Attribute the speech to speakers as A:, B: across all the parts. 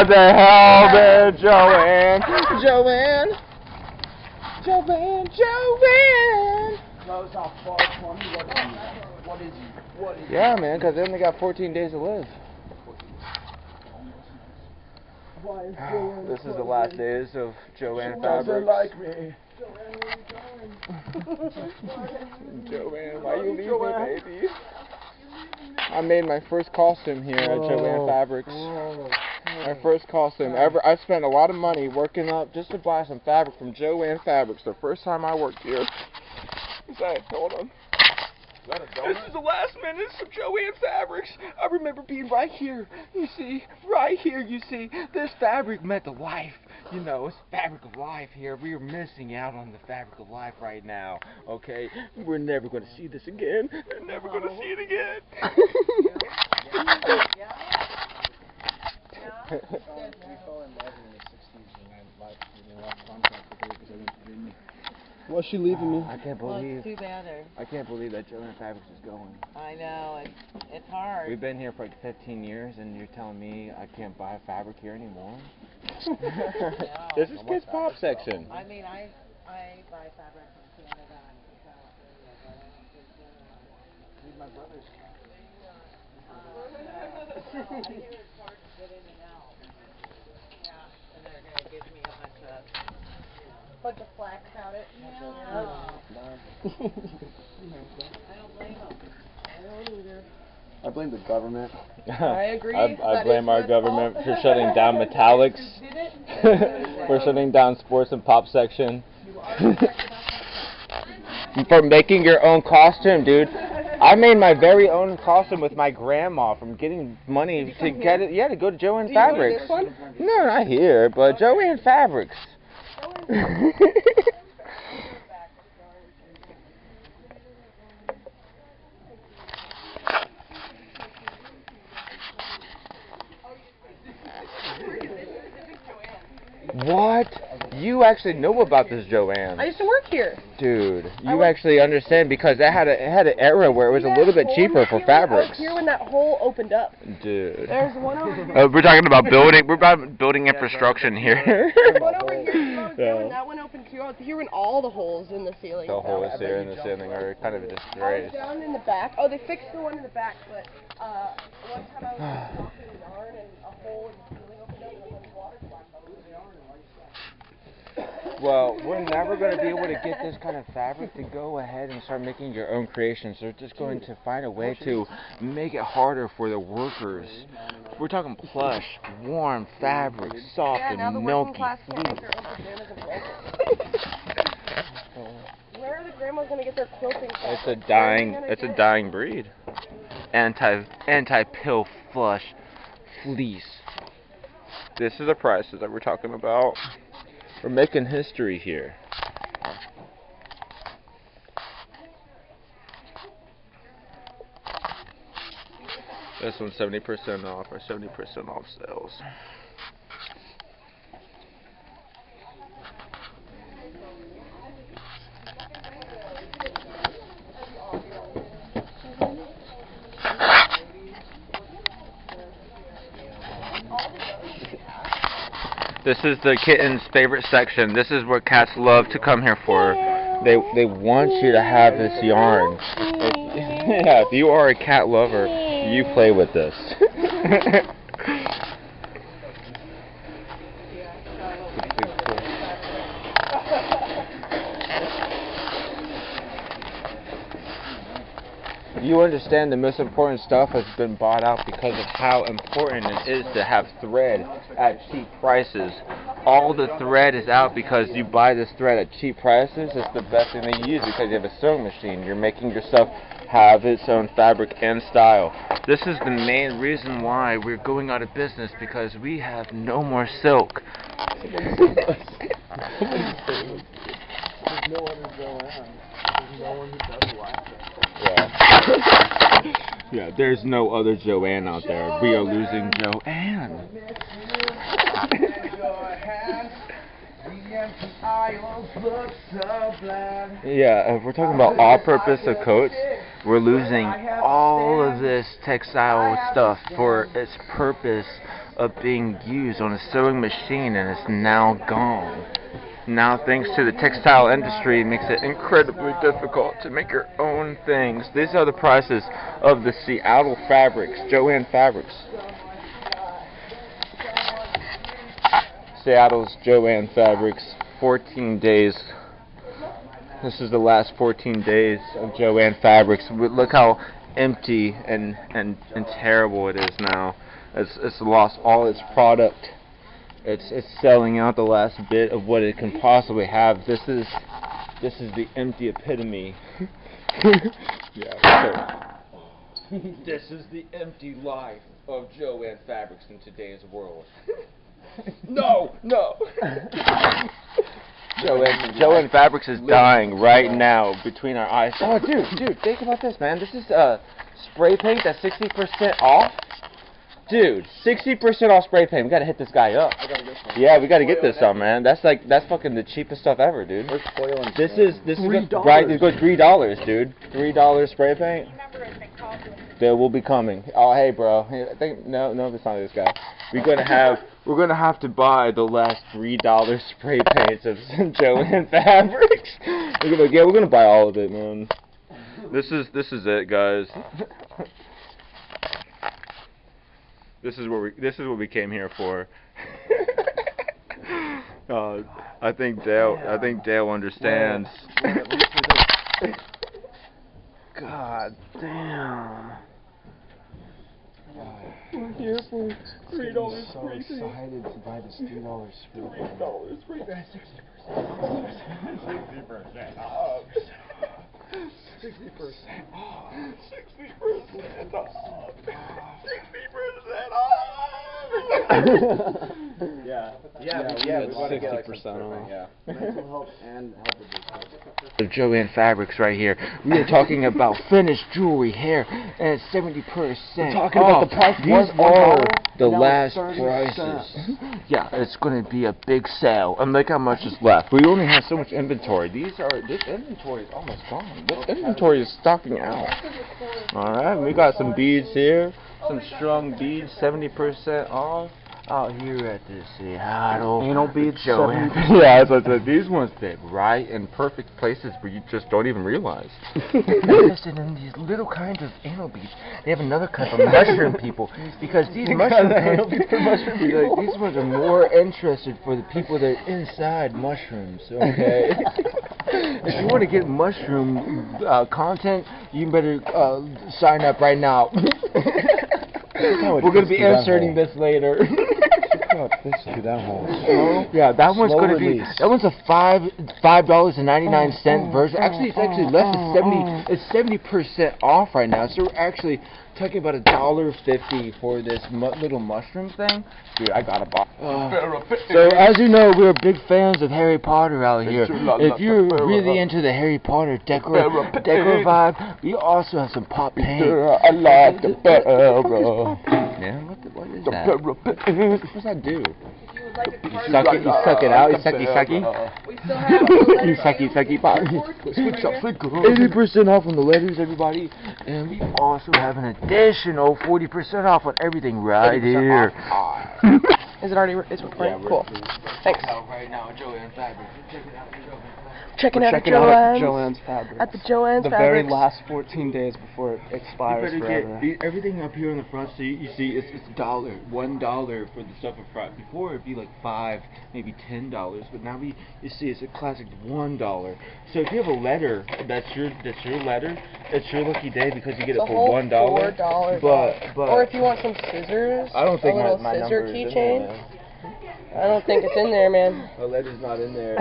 A: What the hell, man? Joann! Joann! Joann! Joann!
B: Close off 420. What is it?
A: Yeah, man, because they only got 14 days to live. This is the last days of Joann Fabrics.
B: Like me.
A: Joann, why you leave me, baby? I made my first costume here at Joann Fabrics. My first costume ever. I spent a lot of money working up just to buy some fabric from Joann Fabrics the first time I worked here. Hold on. This is the last minutes of Joann Fabrics. I remember being right here. You see, right here, you see. This fabric meant the life. You know, it's fabric of life here. We are missing out on the fabric of life right now. Okay? We're never going to see this again. We're never going to see it again.
B: What's she leaving me?
A: I can't believe.
C: It's too bad.
A: I can't believe that Joann Fabrics is going.
C: I know, it's hard.
A: We've been here for like 15 years, and you're telling me I can't buy fabric here anymore?
C: No.
A: This is Kids Pop section.
C: I mean, I buy fabric from Canada and
B: Need my brother's car.
C: and they're going to give me a
D: Bunch of flack about it.
C: I don't blame them.
D: I don't either.
B: I blame the government.
D: I agree.
A: I blame our government for shutting down Metallics, for shutting down Sports and Pop section, for making your own costume, dude. I made my very own costume with my grandma from getting money to get it. Yeah, to go to Joann Fabrics. No, not here, but Joann Fabrics. What? You actually know about this, Joann?
D: I used to work here.
A: Dude, you actually understand because it had an era where it was a little bit cheaper for fabrics.
D: Here when that hole opened up.
A: Dude.
D: There's one over here.
A: We're talking about building. We're about building infrastructure here.
D: There's one over here. And that one opened too. I was here when all the holes in the ceiling.
A: The holes here in the ceiling are kind of
D: I was
A: disgrace.
D: down in the back. Oh, they fixed the one in the back, but one time I was walking the yarn and a hole in the ceiling opened up and the water splashed all over the yarn.
A: Well, we're never going to be able to get this kind of fabric to go ahead and start making your own creations. They're just going to find a way to make it harder for the workers. We're talking plush, warm fabric, soft and milky.
D: Where are the grandmas going to get their quilting fabric?
A: It's a dying breed. Anti-pill flush fleece. This is the prices that we're talking about. We're making history here. This one's 70% off or 70% off sales. This is the kitten's favorite section. This is what cats love to come here for. They want you to have this yarn. If you are a cat lover, you play with this. You understand the most important stuff has been bought out because of how important it is to have thread at cheap prices. All the thread is out because you buy this thread at cheap prices. It's the best thing to use because you have a sewing machine. You're making yourself have its own fabric and style. This is the main reason why we're going out of business, because we have no more silk.
B: There's no other Joann. There's no one who does wax.
A: Yeah, there's no other Joann out there. We are losing Joann. Yeah, if we're talking about all-purpose of coats, we're losing all of this textile stuff for its purpose of being used on a sewing machine, and it's now gone. Now, thanks to the textile industry, it makes it incredibly difficult to make your own things. These are the prices of the Seattle fabrics, Joann fabrics. Seattle's Joann fabrics, 14 days. This is the last 14 days of Joann fabrics. Look how empty and terrible it is now. It's lost all its product. It's selling out the last bit of what it can possibly have. This is the empty epitome. Yeah. So, this is the empty life of Joann fabrics in today's world. No. Joann fabrics is dying right now between our eyes. Oh, dude, think about this, man. This is spray paint that's 60% off. Dude, 60% off spray paint. We gotta hit this guy up.
B: I gotta get some.
A: Yeah, we gotta get this up, man. That's fucking the cheapest stuff ever, dude.
B: Where's foil and
A: This
B: spray?
A: is
B: $3.
A: right. It goes $3, dude. $3 spray paint. They will be coming. Oh, hey, bro. Hey, I think no, that's not this guy. We're gonna have to buy the last $3 spray paints of Joann fabrics. We're gonna buy all of it, man. This is it, guys. This is what we came here for. I think Dale understands. God damn. We're here for $3
B: so
A: spray paint.
B: excited to buy this $3 spray paint.
A: $3 spray paint. 60% off. 60% off. 60% off. 60% off. Yeah, we want to get like
B: 60% off.
A: Yeah.
B: Mental health and health of business.
A: Of Joann fabrics right here. We are talking about finished jewelry here, and it's 70%.
B: We're talking about the price.
A: These are the
B: now
A: last
B: 30
A: prices. Yeah, it's going to be a big sale, and look how much is left. We only have so much inventory. This inventory is almost gone. This inventory is stocking out. All right, we got some beads here, some strung beads, 70% off. Out here at the Seattle
B: Anal beads,
A: Joann. Yeah, that's what I said. These ones fit right in perfect places where you just don't even realize. Interested in these little kinds of anal beads. They have another kind of mushroom people because these mushroom people, these ones are more interested for the people that are inside mushrooms. Okay. If you want to get mushroom content, you better sign up right now. We're going to be inserting this later. Yeah, that one's going to be. That one's a $5.99 version. Actually, it's actually less than 70. It's 70% off right now. So we're actually talking about $1.50 for this little mushroom thing. Dude, I gotta buy. So as you know, we're big fans of Harry Potter out here. If you're really into the Harry Potter decor vibe, we also have some pop paint. I like the barrel. Man, what is that? What's that do? You suck it, you suck it out, you sucky.
D: We still have the
A: You sucky pop. 80% off on the letters, everybody. And we also have an additional 40% off on everything right here.
D: Is it already? It's recording.
A: Yeah,
D: cool. Thanks.
A: Right now, Joann fabric.
D: Checking out
B: Joann's fabric.
D: At the Joann's
B: the
D: fabrics.
B: very last 14 days before it expires forever.
A: Get everything up here on the front, so you see it's $1 for the stuff up front. Before it'd be like $5, maybe $10, but now you see it's a classic $1. So if you have a letter that's your letter, it's your lucky day because you get it for $1.
D: $4.
A: But
D: or if you want some scissors,
A: I don't think
D: a little
A: my
D: scissor
A: number is in
D: keychain.
A: there, man.
D: I don't think it's in there, man.
A: My letter's not in there.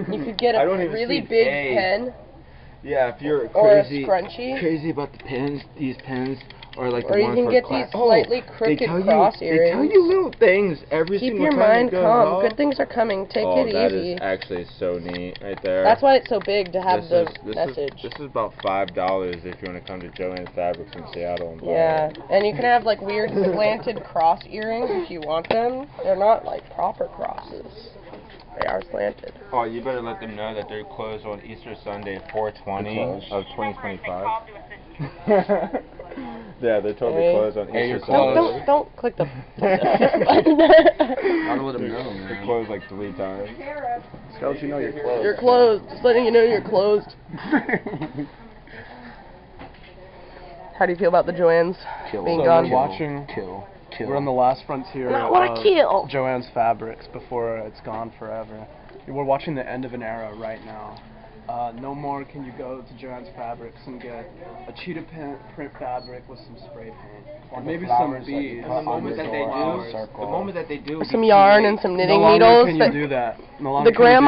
D: You could get
A: I
D: a
A: don't even
D: really
A: see
D: big
A: A.
D: pen.
A: Yeah, if you're
D: Or a
A: crazy,
D: scrunchie.
A: about the pens, these pens are like
D: Or
A: the
D: you
A: ones
D: can
A: for
D: get
A: class.
D: these slightly crooked cross
A: They
D: earrings.
A: tell you little things every
D: Keep
A: single
D: your
A: time
D: mind
A: it goes
D: calm.
A: off.
D: Good things are coming. Take
A: Oh,
D: it
A: that
D: easy.
A: is actually so neat right there.
D: That's why it's so big to have
A: this
D: the
A: is,
D: message.
A: This is about $5 if you want to come to Joann Fabrics in Seattle and buy
D: Yeah,
A: it.
D: and you can have like weird slanted cross earrings if you want them. They're not like proper crosses. They are slanted.
A: Oh, you better let them know that they're closed on Easter Sunday, 4/20 of 2025. Yeah, they're totally
E: Hey.
A: closed on
B: Hey, you're
A: Easter
B: closed.
A: Sunday.
E: Don't click the button.
B: Gotta let them know,
A: They're
B: man.
A: closed like 3 times.
B: Just gotta let you know you're closed.
E: You're closed. Just letting you know you're closed. How do you feel about the Joanns
B: Kill.
E: being
B: So
E: gone?
B: we're watching. Kill.
F: We're on the last frontier
E: I wanna
F: of
E: kill.
F: Joann's fabrics before it's gone forever. We're watching the end of an era right now. No more can you go to Joann's Fabrics and get a cheetah print fabric with some spray paint. Or maybe some beads.
B: And the moment that they do,
E: Some yarn and some knitting
F: no longer
E: needles.
F: can
E: but
F: you do that. No longer
E: the
F: can you do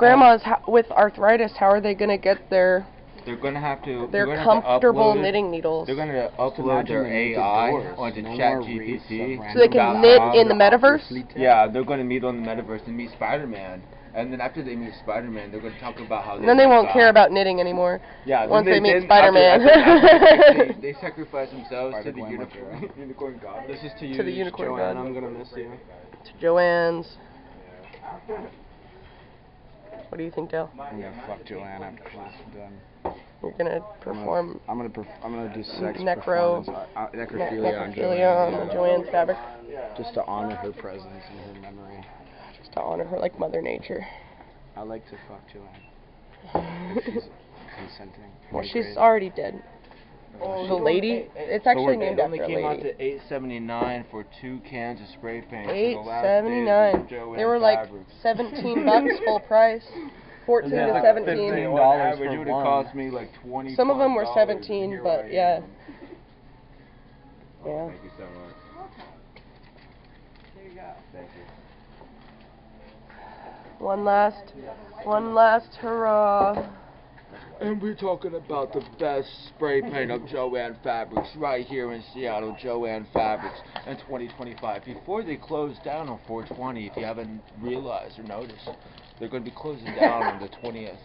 E: grandmas,
F: that.
E: with arthritis, how are they gonna get their
A: They're gonna have to.
E: comfortable knitting needles?
A: They're gonna upload
B: imagine
A: their
B: they need the
A: AI
B: doors.
A: onto
B: No more
A: ChatGPT.
B: reefs of
E: So they can knit in the metaverse?
A: Yeah, they're gonna meet on the metaverse and meet Spider-Man. And then after they meet Spider-Man, they're gonna talk about how.
E: And then they won't care about knitting anymore.
A: Yeah.
E: Once they meet
A: then
E: Spider-Man.
A: after they sacrifice themselves to the unicorn god.
F: This is to you,
E: To the unicorn
F: Joann.
E: god.
F: I'm gonna miss you.
E: To Joann's. What do you think, Dale?
B: I'm gonna fuck Joann after class is done.
E: You're gonna perform
B: I'm gonna do sex
E: necrophilia
B: necrophilia on
E: on the Joann's fabric,
B: just to honor her presence and her memory.
E: just to honor her like Mother Nature.
B: I like to fuck Joann. If she's consenting.
E: Well,
B: Right,
E: she's
B: Grace?
E: already dead. The lady, it's actually named
A: It
E: after
A: only
E: a
A: came out
E: lady.
A: to $8.79 for 2 cans of spray paint. for the last
E: $8.79.
A: days of Joann
E: They were like
A: Fabrics.
E: $17 full price. 14
F: Yeah,
E: to
F: like
E: 17.
F: $15
A: On average,
F: for
A: it would have
F: one.
A: cost me like $20.
E: Some of them were 17, but yeah.
A: Oh,
E: Yeah.
A: thank you so much.
C: There you go.
A: Thank you.
E: One last hurrah.
A: And we're talking about the best spray paint of Joann Fabrics right here in Seattle, Joann Fabrics in 2025. Before they close down on 420, if you haven't realized or noticed, they're going to be closing down on the 20th.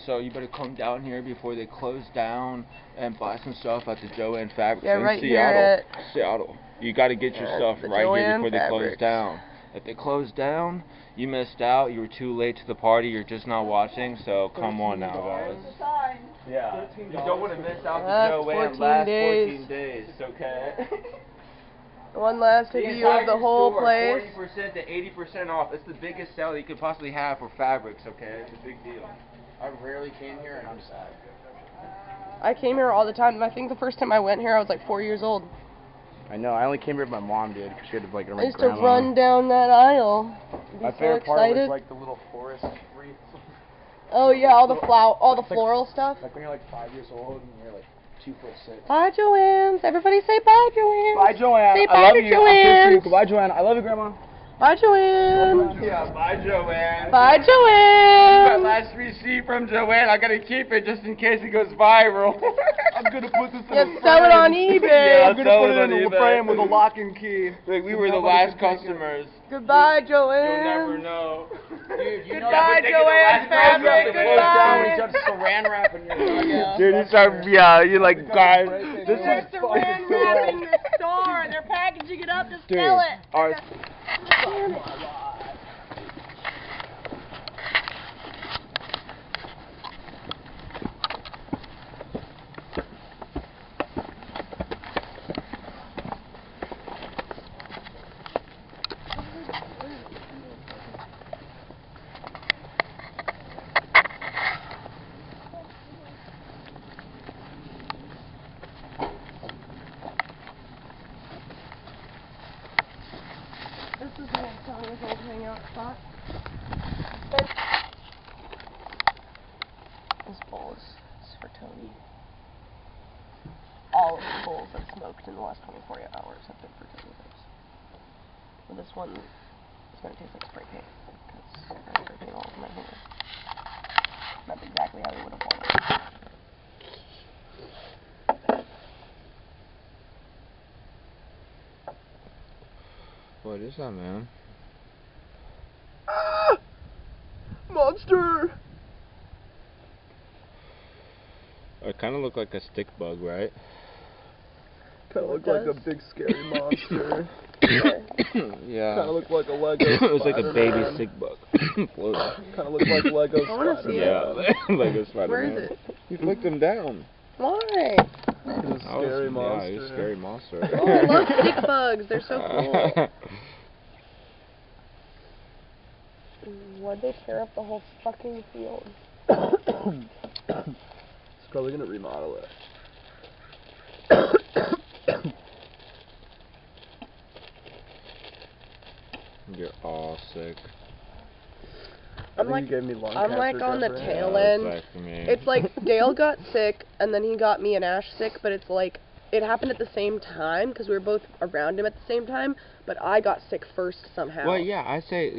A: So you better come down here before they close down and buy some stuff at the Joann Fabrics
E: Yeah,
A: in
E: right here
A: Seattle.
E: at
A: Seattle. You got to get your stuff
E: the
A: right here
E: Joann
A: before they close
E: Fabrics.
A: down. If they close down, you missed out. You were too late to the party. You're just not watching. So come on now, guys. Yeah. You don't want to miss out
E: Last
A: the Joann
E: 14
A: last
E: days.
A: 14 days. Okay.
E: One last view of the whole place.
A: 40% to 80% off. It's the biggest sale you could possibly have for fabrics. Okay, it's a big deal.
B: I rarely came here and I'm sad.
E: I came here all the time, and I think the first time I went here, I was like 4 years old.
B: I know. I only came here with my mom did because she had to like.
E: I used to run down that aisle. Be
B: My
E: so
B: favorite part
E: excited.
B: was like the little forest wreaths.
E: Oh yeah, all the floral stuff.
B: Like when you're like 5 years old and you're like 2'6".
E: Bye, Joann's. Everybody say bye, Joann.
B: Bye, Joann.
E: Say
B: I
E: bye
B: love
E: to
B: you. I'm
E: Joann.
B: you. Goodbye, Joann. I love you, Grandma.
E: Bye, Joann.
A: Yeah, bye, Joann.
E: Bye,
A: My
E: Joann.
A: last receipt from Joann. I gotta keep it just in case it goes viral. I'm gonna put this in a
E: Just sell it on
A: frame.
E: eBay.
A: Yeah,
F: I'm gonna
A: sell
F: put
A: it
F: it
A: on
F: in a
A: eBay.
F: frame with a lock and key.
A: Like, we were the
F: Nobody
A: last
F: can take it.
A: customers.
E: Goodbye,
A: You'll
E: Joann.
A: never know.
E: Goodbye, Joann Fabric. Goodbye.
B: Saran wrap in your
A: Dude, you start, yeah, you're like, guys, this
D: They're
A: is
D: saran wrapping the store and they're packaging it up to
A: Dude,
D: sell it.
A: our,
E: This is an Antonio's old hangout spot. This bowl is for Tony. All of the bowls I've smoked in the last 24 hours have been for Tony. But this one is going to taste like spray paint. Because I spray paint all over my hair. That's exactly how he would have wanted.
A: what is that, man?
E: Monster!
A: It kind of looked like a stick bug, right?
F: Kind of looked like a big scary monster.
A: Yeah.
F: Kind of looked like a Lego.
A: It was like a baby
F: Spider-Man.
A: stick bug. Floating.
F: Kind of looked like Lego.
E: I wanna see it.
A: Yeah, Lego Spider-Man.
E: Where is it?
A: You flicked him down.
E: Why?
F: He's a scary monster.
A: Yeah, he's a scary monster.
E: Oh, I love stick bugs. They're so cool. Why'd they tear up the whole fucking field?
F: He's probably gonna remodel it.
A: You're all sick.
F: I think you gave me lung
E: I'm
F: cancer,
E: like on the
F: Jeffrey.
E: tail
A: Yeah,
E: end.
A: it's like for me.
E: It's like Dale got sick, and then he got me and Ash sick, but it's like, it happened at the same time, because we were both around him at the same time, but I got sick first somehow.
A: Well, yeah, I say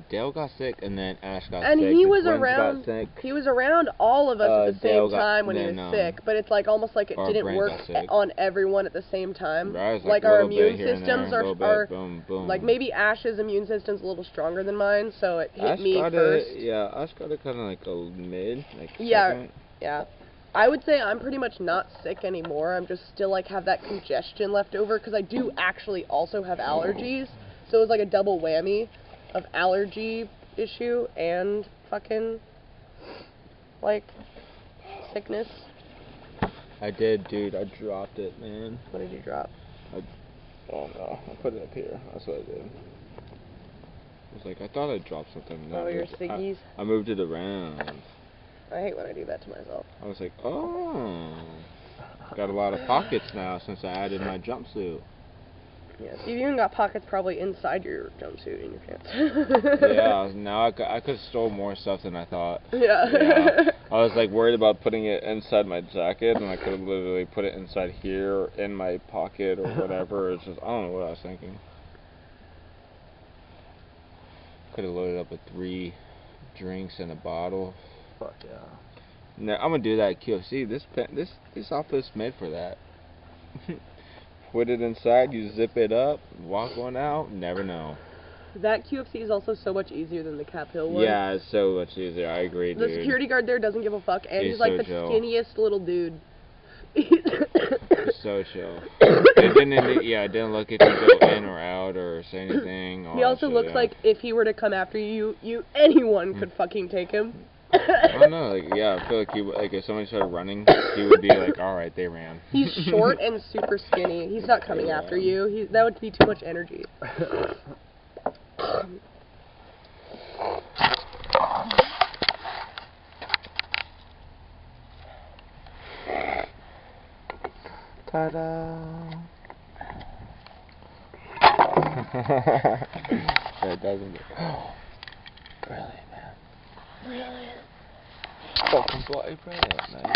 A: Dale got sick, and then Ash got
E: And
A: sick.
E: he
A: the
E: was
A: twins
E: around,
A: got sick.
E: he was around all of us at the
A: Dale
E: same
A: got-
E: time when he
A: then,
E: was sick, but it's like almost like it
A: our
E: didn't
A: brain
E: work
A: got sick.
E: on everyone at the same time.
A: Right, it's
E: Like
A: a
E: our
A: little bit
E: immune
A: here and
E: systems
A: there, a little bit,
E: are
A: boom, boom.
E: like maybe Ash's immune system's a little stronger than mine, so it hit
A: Ash
E: me
A: got
E: first.
A: it, yeah, Ash got it kind of like a mid, like
E: Yeah.
A: second.
E: Yeah. I would say I'm pretty much not sick anymore. I'm just still like have that congestion left over because I do actually also have allergies. So it was like a double whammy of allergy issue and fucking like sickness.
A: I did, dude. I dropped it, man.
E: What did you drop?
A: Oh no, I put it up here. That's what I did. I was like, I thought I dropped something.
E: Oh, your ciggies?
A: I moved it around.
E: I hate when I do that to myself.
A: I was like, oh. Got a lot of pockets now since I added my jumpsuit.
E: Yes, you've even got pockets probably inside your jumpsuit in your pants.
A: Yeah, now I could have stole more stuff than I thought.
E: Yeah.
A: I was like worried about putting it inside my jacket, and I could have literally put it inside here, or in my pocket, or whatever. It's just, I don't know what I was thinking. Could have loaded up with 3 drinks and a bottle.
F: Fuck yeah.
A: No, I'm gonna do that at QFC. This outfit's made for that. Put it inside, you zip it up, walk one out, never know.
E: That QFC is also so much easier than the Cap Hill one.
A: Yeah, it's so much easier. I agree,
E: The
A: dude.
E: security guard there doesn't give a fuck, and
A: He's
E: he's like
A: so
E: the
A: chill.
E: skinniest little dude.
A: So chill. It didn't look if you go in or out or say anything.
E: He also
A: shit,
E: looks
A: yeah.
E: like if he were to come after you, anyone could fucking take him.
A: I don't know, like, yeah, I feel like he would, like, if somebody started running, he would be like, alright, they ran.
E: He's short and super skinny. He's not coming after you. That would be too much energy.
A: Ta-da! It doesn't get... Brilliant, man.
E: Brilliant.
A: Fucking bloody brilliant, man.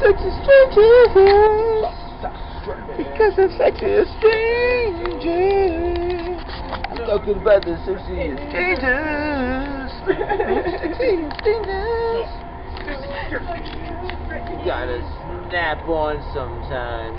A: Sexy strangers, because of sexy strangers. I'm talking about the sexy strangers. Sexy strangers. You gotta snap on sometime.